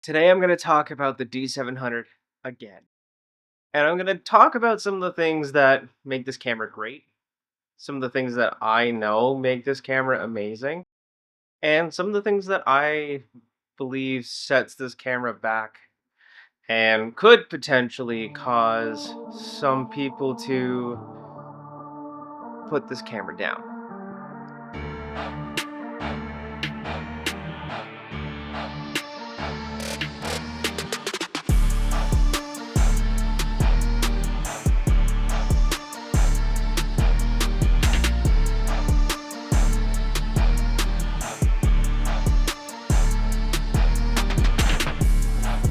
Today I'm going to talk about the D700 again. And I'm going to talk about some of the things that make this camera great, some of the things that I know make this camera amazing, and some of the things that I believe sets this camera back and could potentially cause some people to put this camera down.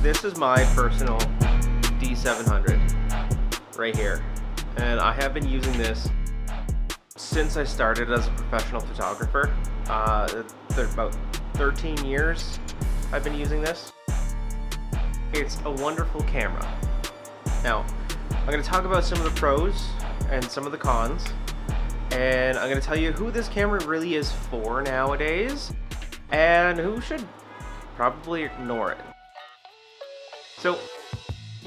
This is my personal D700 right here, and I have been using this since I started as a professional photographer. About 13 years I've been using this. It's a wonderful camera. Now, I'm going to talk about some of the pros and some of the cons, and I'm going to tell you who this camera really is for nowadays and who should probably ignore it. So,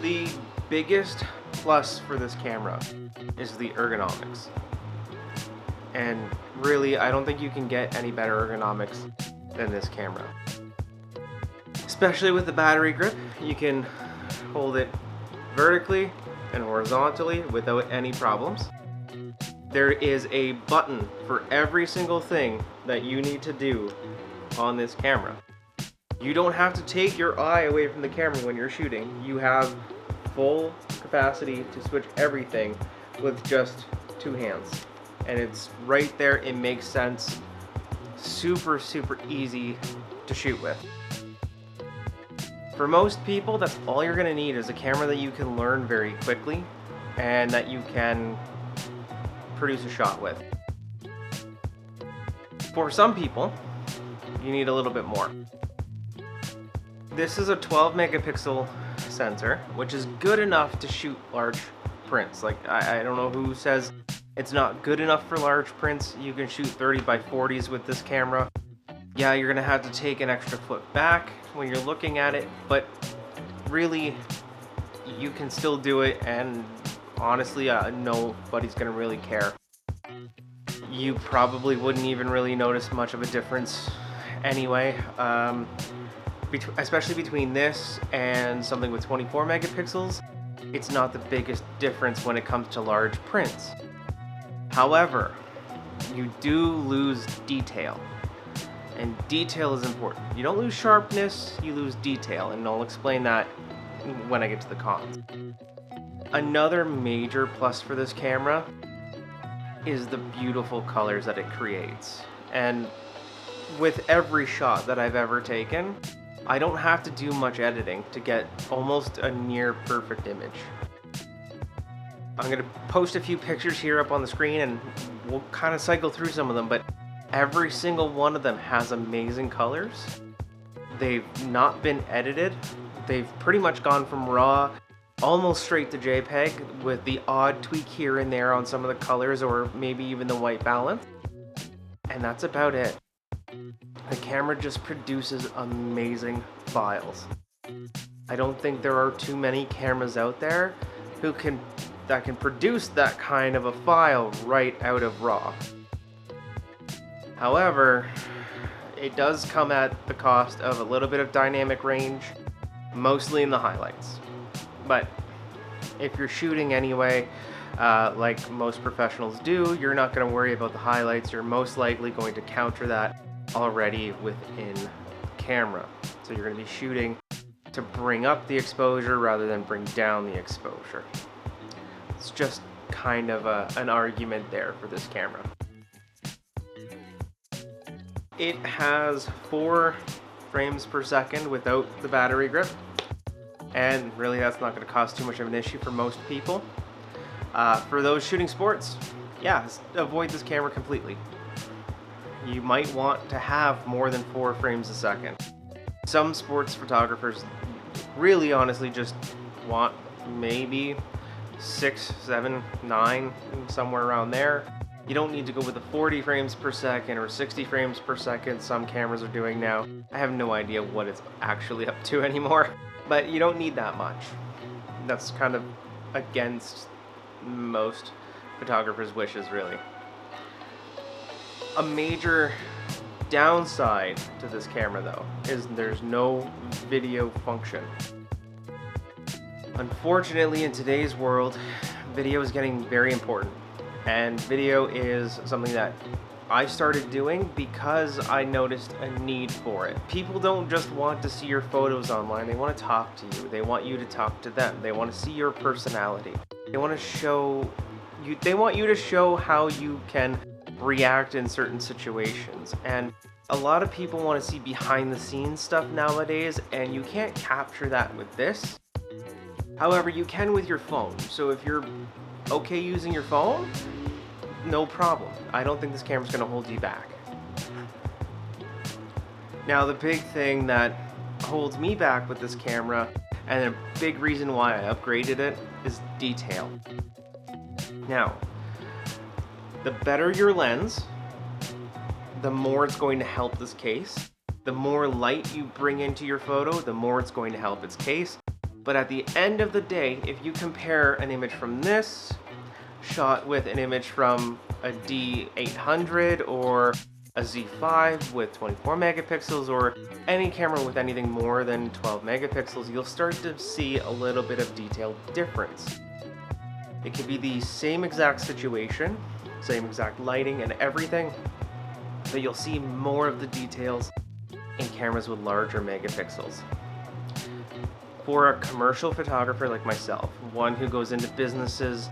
the biggest plus for this camera is the ergonomics. And really, I don't think you can get any better ergonomics than this camera. Especially with the battery grip, you can hold it vertically and horizontally without any problems. There is a button for every single thing that you need to do on this camera. You don't have to take your eye away from the camera when you're shooting. You have full capacity to switch everything with just two hands. And it's right there, it makes sense. Super easy to shoot with. For most people, that's all you're gonna need is a camera that you can learn very quickly and that you can produce a shot with. For some people, you need a little bit more. This is a 12 megapixel sensor, which is good enough to shoot large prints. Like, I don't know who says it's not good enough for large prints. You can shoot 30 by 40s with this camera. Yeah, you're gonna have to take an extra foot back when you're looking at it, but really, you can still do it, and honestly, nobody's gonna really care. You probably wouldn't even really notice much of a difference anyway. Especially between this and something with 24 megapixels, it's not the biggest difference when it comes to large prints. However, you do lose detail, and detail is important. You don't lose sharpness, you lose detail, and I'll explain that when I get to the cons. Another major plus for this camera is the beautiful colors that it creates. And with every shot that I've ever taken, I don't have to do much editing to get almost a near perfect image. I'm gonna post a few pictures here up on the screen and we'll kind of cycle through some of them, but every single one of them has amazing colors. They've not been edited. They've pretty much gone from raw almost straight to JPEG with the odd tweak here and there on some of the colors or maybe even the white balance. And that's about it. The camera just produces amazing files. I don't think there are too many cameras out there that can produce that kind of a file right out of RAW. However, it does come at the cost of a little bit of dynamic range, mostly in the highlights. But if you're shooting anyway, like most professionals do, you're not going to worry about the highlights. You're most likely going to counter that already within camera. So you're going to be shooting to bring up the exposure rather than bring down the exposure. It's just kind of an argument there for this camera. It has 4 frames per second without the battery grip, and really that's not going to cause too much of an issue for most people. For those shooting sports, yeah, avoid this camera completely. You might want to have more than 4 frames a second. Some sports photographers really honestly just want maybe 6, 7, 9, somewhere around there. You don't need to go with the 40 frames per second or 60 frames per second some cameras are doing now. I have no idea what it's actually up to anymore, but you don't need that much. That's kind of against most photographers' wishes, really. A major downside to this camera, though, is there's no video function. Unfortunately, in today's world, video is getting very important. And video is something that I started doing because I noticed a need for it. People don't just want to see your photos online, they want to talk to you. They want you to talk to them. They want to see your personality. They want you to show how you can react in certain situations. And a lot of people want to see behind the scenes stuff nowadays, and you can't capture that with this. However, you can with your phone. So if you're okay using your phone, no problem. I don't think this camera's going to hold you back. Now, the big thing that holds me back with this camera, and a big reason why I upgraded it, is detail. Now, the better your lens, the more it's going to help this case. The more light you bring into your photo, the more it's going to help its case. But at the end of the day, if you compare an image from this shot with an image from a D800 or a Z5 with 24 megapixels or any camera with anything more than 12 megapixels, you'll start to see a little bit of detail difference. It could be the same exact situation, same exact lighting and everything, but you'll see more of the details in cameras with larger megapixels. For a commercial photographer like myself, one who goes into businesses,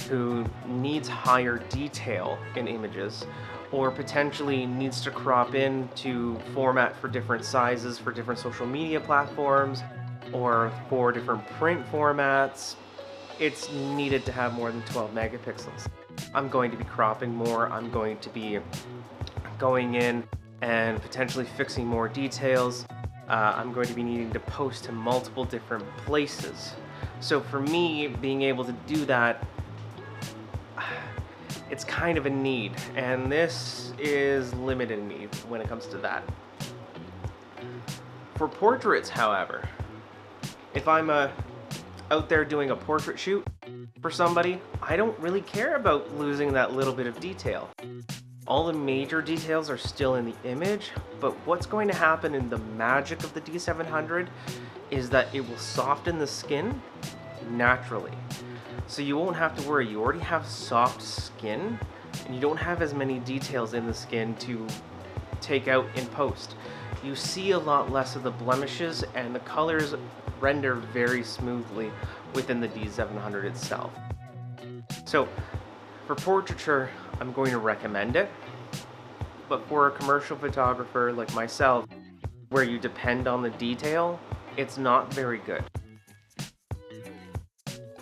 who needs higher detail in images, or potentially needs to crop in to format for different sizes for different social media platforms, or for different print formats, it's needed to have more than 12 megapixels. I'm going to be cropping more, I'm going to be going in and potentially fixing more details. I'm going to be needing to post to multiple different places. So for me, being able to do that, it's kind of a need, and this is limited me when it comes to that. For portraits, however, if I'm out there doing a portrait shoot for somebody, I don't really care about losing that little bit of detail. All the major details are still in the image, but what's going to happen in the magic of the D700 is that it will soften the skin naturally. So you won't have to worry, you already have soft skin, and you don't have as many details in the skin to take out in post. You see a lot less of the blemishes, and the colors render very smoothly within the D700 itself. So for portraiture, I'm going to recommend it, but for a commercial photographer like myself, where you depend on the detail, it's not very good.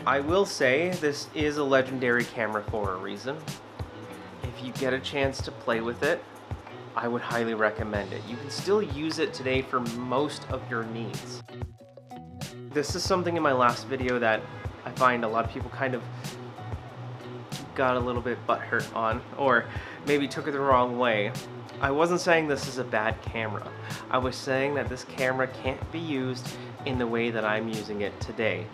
I will say this is a legendary camera for a reason. If you get a chance to play with it, I would highly recommend it. You can still use it today for most of your needs. This is something in my last video that I find a lot of people kind of got a little bit butthurt on, or maybe took it the wrong way. I wasn't saying this is a bad camera. I was saying that this camera can't be used in the way that I'm using it today.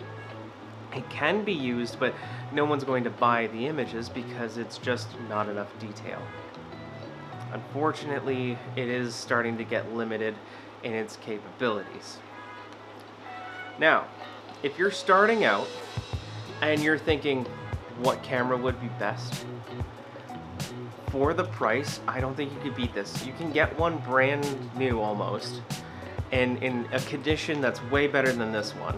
It can be used, but no one's going to buy the images because it's just not enough detail. Unfortunately, it is starting to get limited in its capabilities. Now, if you're starting out and you're thinking, what camera would be best? For the price, I don't think you could beat this. You can get one brand new almost, and in a condition that's way better than this one,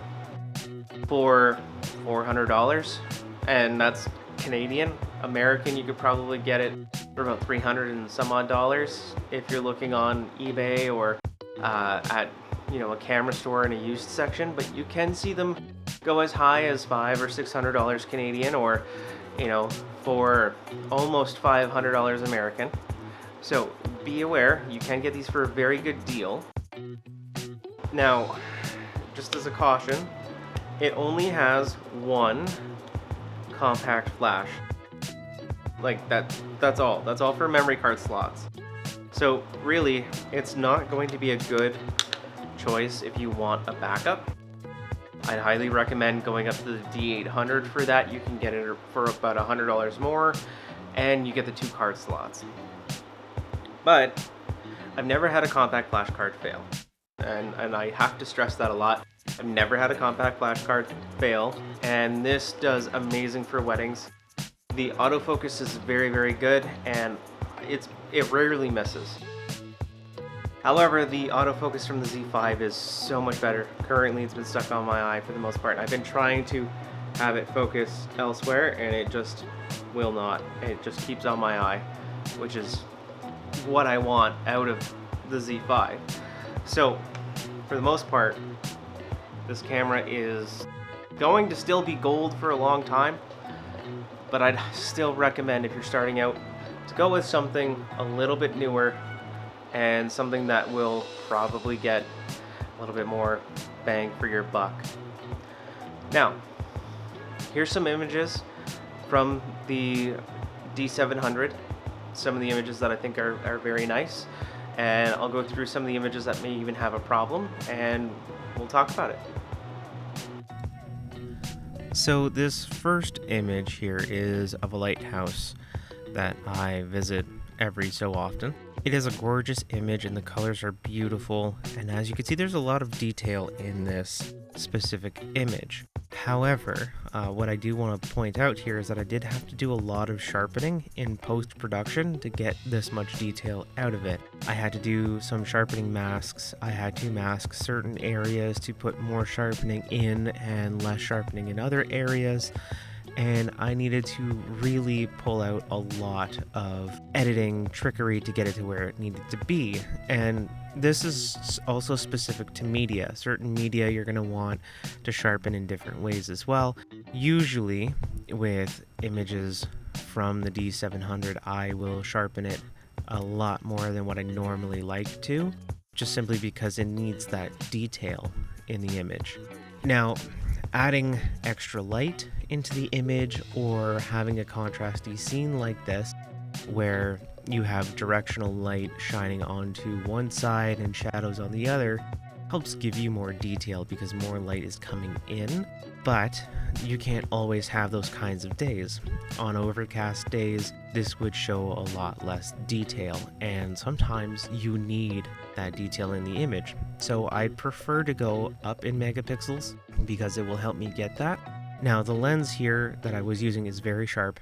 for $400, and that's Canadian. American, you could probably get it for about $300 and some odd dollars if you're looking on eBay or at a camera store in a used section. But you can see them go as high as $500 or $600 Canadian, or for almost $500 American. So be aware, you can get these for a very good deal. Now, just as a caution, it only has one compact flash. Like that's all. That's all for memory card slots. So really, it's not going to be a good choice if you want a backup. I'd highly recommend going up to the D800 for that. You can get it for about $100 more, and you get the 2 card slots. But I've never had a compact flash card fail, and I have to stress that a lot. I've never had a compact flash card fail, and this does amazing for weddings. The autofocus is very, very good, and it rarely misses. However, the autofocus from the Z5 is so much better. Currently, it's been stuck on my eye for the most part. I've been trying to have it focus elsewhere, and it just will not. It just keeps on my eye, which is what I want out of the Z5. So, for the most part, this camera is going to still be gold for a long time, but I'd still recommend, if you're starting out, to go with something a little bit newer and something that will probably get a little bit more bang for your buck. Now, here's some images from the D700, some of the images that I think are very nice, and I'll go through some of the images that may even have a problem, and we'll talk about it. So this first image here is of a lighthouse that I visit every so often. It is a gorgeous image and the colors are beautiful, and as you can see, there's a lot of detail in this specific image. However, what I do want to point out here is that I did have to do a lot of sharpening in post-production to get this much detail out of it. I had to do some sharpening masks. I had to mask certain areas to put more sharpening in and less sharpening in other areas. And I needed to really pull out a lot of editing trickery to get it to where it needed to be. And this is also specific to media. Certain media you're going to want to sharpen in different ways as well. Usually with images from the D700, I will sharpen it a lot more than what I normally like to, just simply because it needs that detail in the image. Now, adding extra light into the image or having a contrasty scene like this where you have directional light shining onto one side and shadows on the other helps give you more detail because more light is coming in, but you can't always have those kinds of days. On overcast days, this would show a lot less detail, and sometimes you need that detail in the image. So I'd prefer to go up in megapixels because it will help me get that. Now the lens here that I was using is very sharp.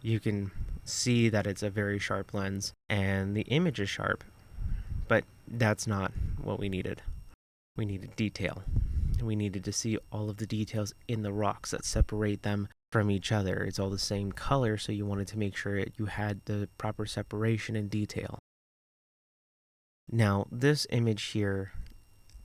You can see that it's a very sharp lens and the image is sharp, but that's not what we needed. We needed detail. We needed to see all of the details in the rocks that separate them from each other. It's all the same color, so you wanted to make sure you had the proper separation and detail. Now, this image here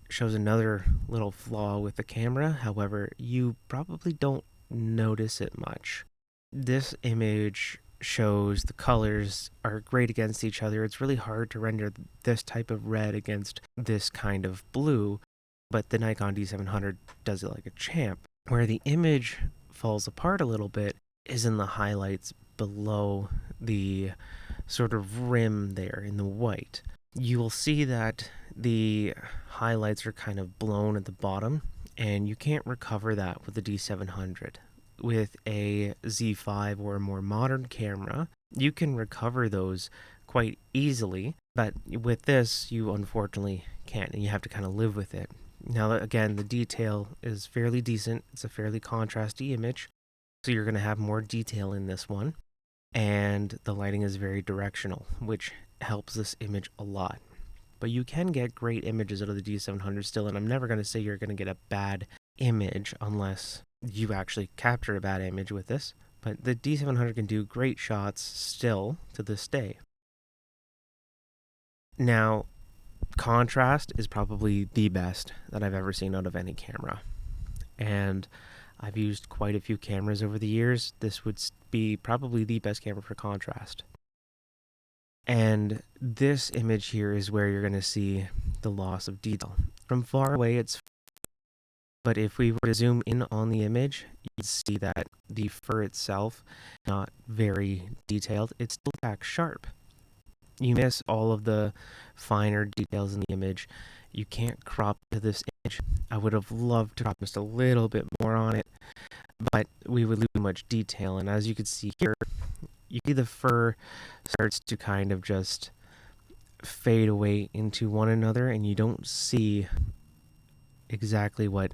shows another little flaw with the camera. However, you probably don't notice it much. This image shows the colors are great against each other. It's really hard to render this type of red against this kind of blue, but the Nikon D700 does it like a champ. Where the image falls apart a little bit is in the highlights below the sort of rim there in the white. You will see that the highlights are kind of blown at the bottom, and you can't recover that with the D700. With a Z5 or a more modern camera, you can recover those quite easily, but with this, you unfortunately can't, and you have to kind of live with it. Now, again, the detail is fairly decent. It's a fairly contrasty image, so you're going to have more detail in this one, and the lighting is very directional, which helps this image a lot. But you can get great images out of the D700 still, and I'm never going to say you're going to get a bad image unless you actually capture a bad image with this, but the D700 can do great shots still to this day. Now, contrast is probably the best that I've ever seen out of any camera, and I've used quite a few cameras over the years. This would be probably the best camera for contrast. And this image here is where you're going to see the loss of detail. From far away, it's But if we were to zoom in on the image, you'd see that the fur itself, not very detailed, it's still back sharp. You miss all of the finer details in the image. You can't crop to this image. I would have loved to crop just a little bit more on it, but we would lose too much detail. And as you can see here, you see the fur starts to kind of just fade away into one another, and you don't see exactly what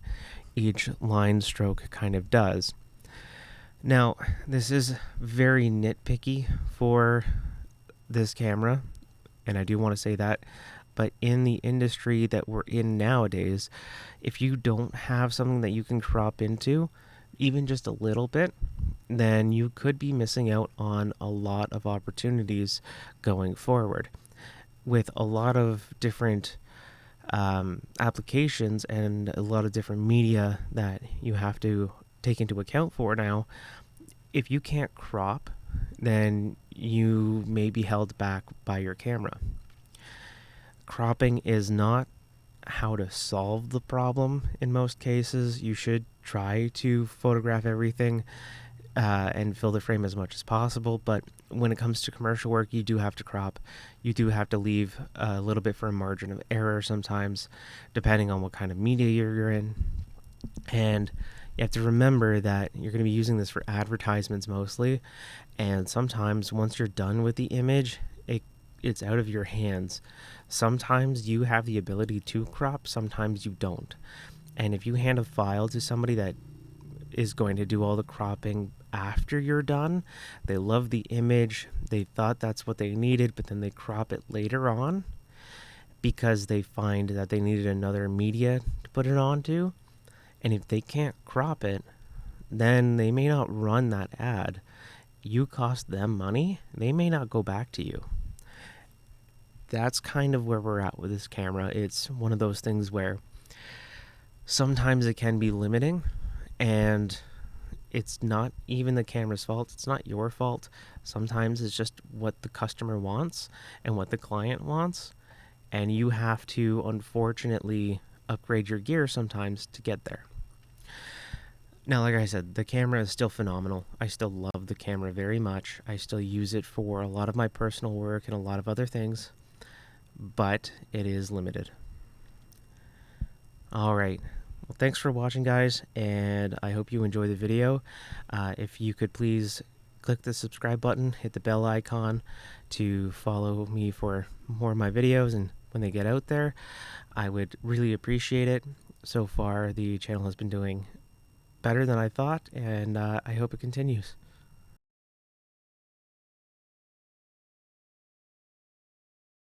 each line stroke kind of does. Now, this is very nitpicky for this camera, and I do want to say that, but in the industry that we're in nowadays, if you don't have something that you can crop into, even just a little bit, then you could be missing out on a lot of opportunities going forward. With a lot of different applications and a lot of different media that you have to take into account for now, if you can't crop, then you may be held back by your camera. Cropping is not how to solve the problem in most cases. You should try to photograph everything and fill the frame as much as possible, but when it comes to commercial work, you do have to crop. You do have to leave a little bit for a margin of error sometimes, depending on what kind of media you're in. And you have to remember that you're going to be using this for advertisements mostly, and sometimes once you're done with the image, it's out of your hands. Sometimes you have the ability to crop, sometimes you don't. And if you hand a file to somebody that is going to do all the cropping after you're done, they love the image, they thought that's what they needed, but then they crop it later on because they find that they needed another media to put it onto. And if they can't crop it, then they may not run that ad. You cost them money, they may not go back to you. That's kind of where we're at with this camera. It's one of those things where sometimes it can be limiting, and it's not even the camera's fault. It's not your fault. Sometimes it's just what the customer wants and what the client wants, and you have to unfortunately upgrade your gear sometimes to get there. Now, like I said, the camera is still phenomenal. I still love the camera very much. I still use it for a lot of my personal work and a lot of other things, but it is limited. All right. Well, thanks for watching, guys, and I hope you enjoy the video. If you could please click the subscribe button, hit the bell icon to follow me for more of my videos, and when they get out there, I would really appreciate it. So far, the channel has been doing better than I thought, and I hope it continues.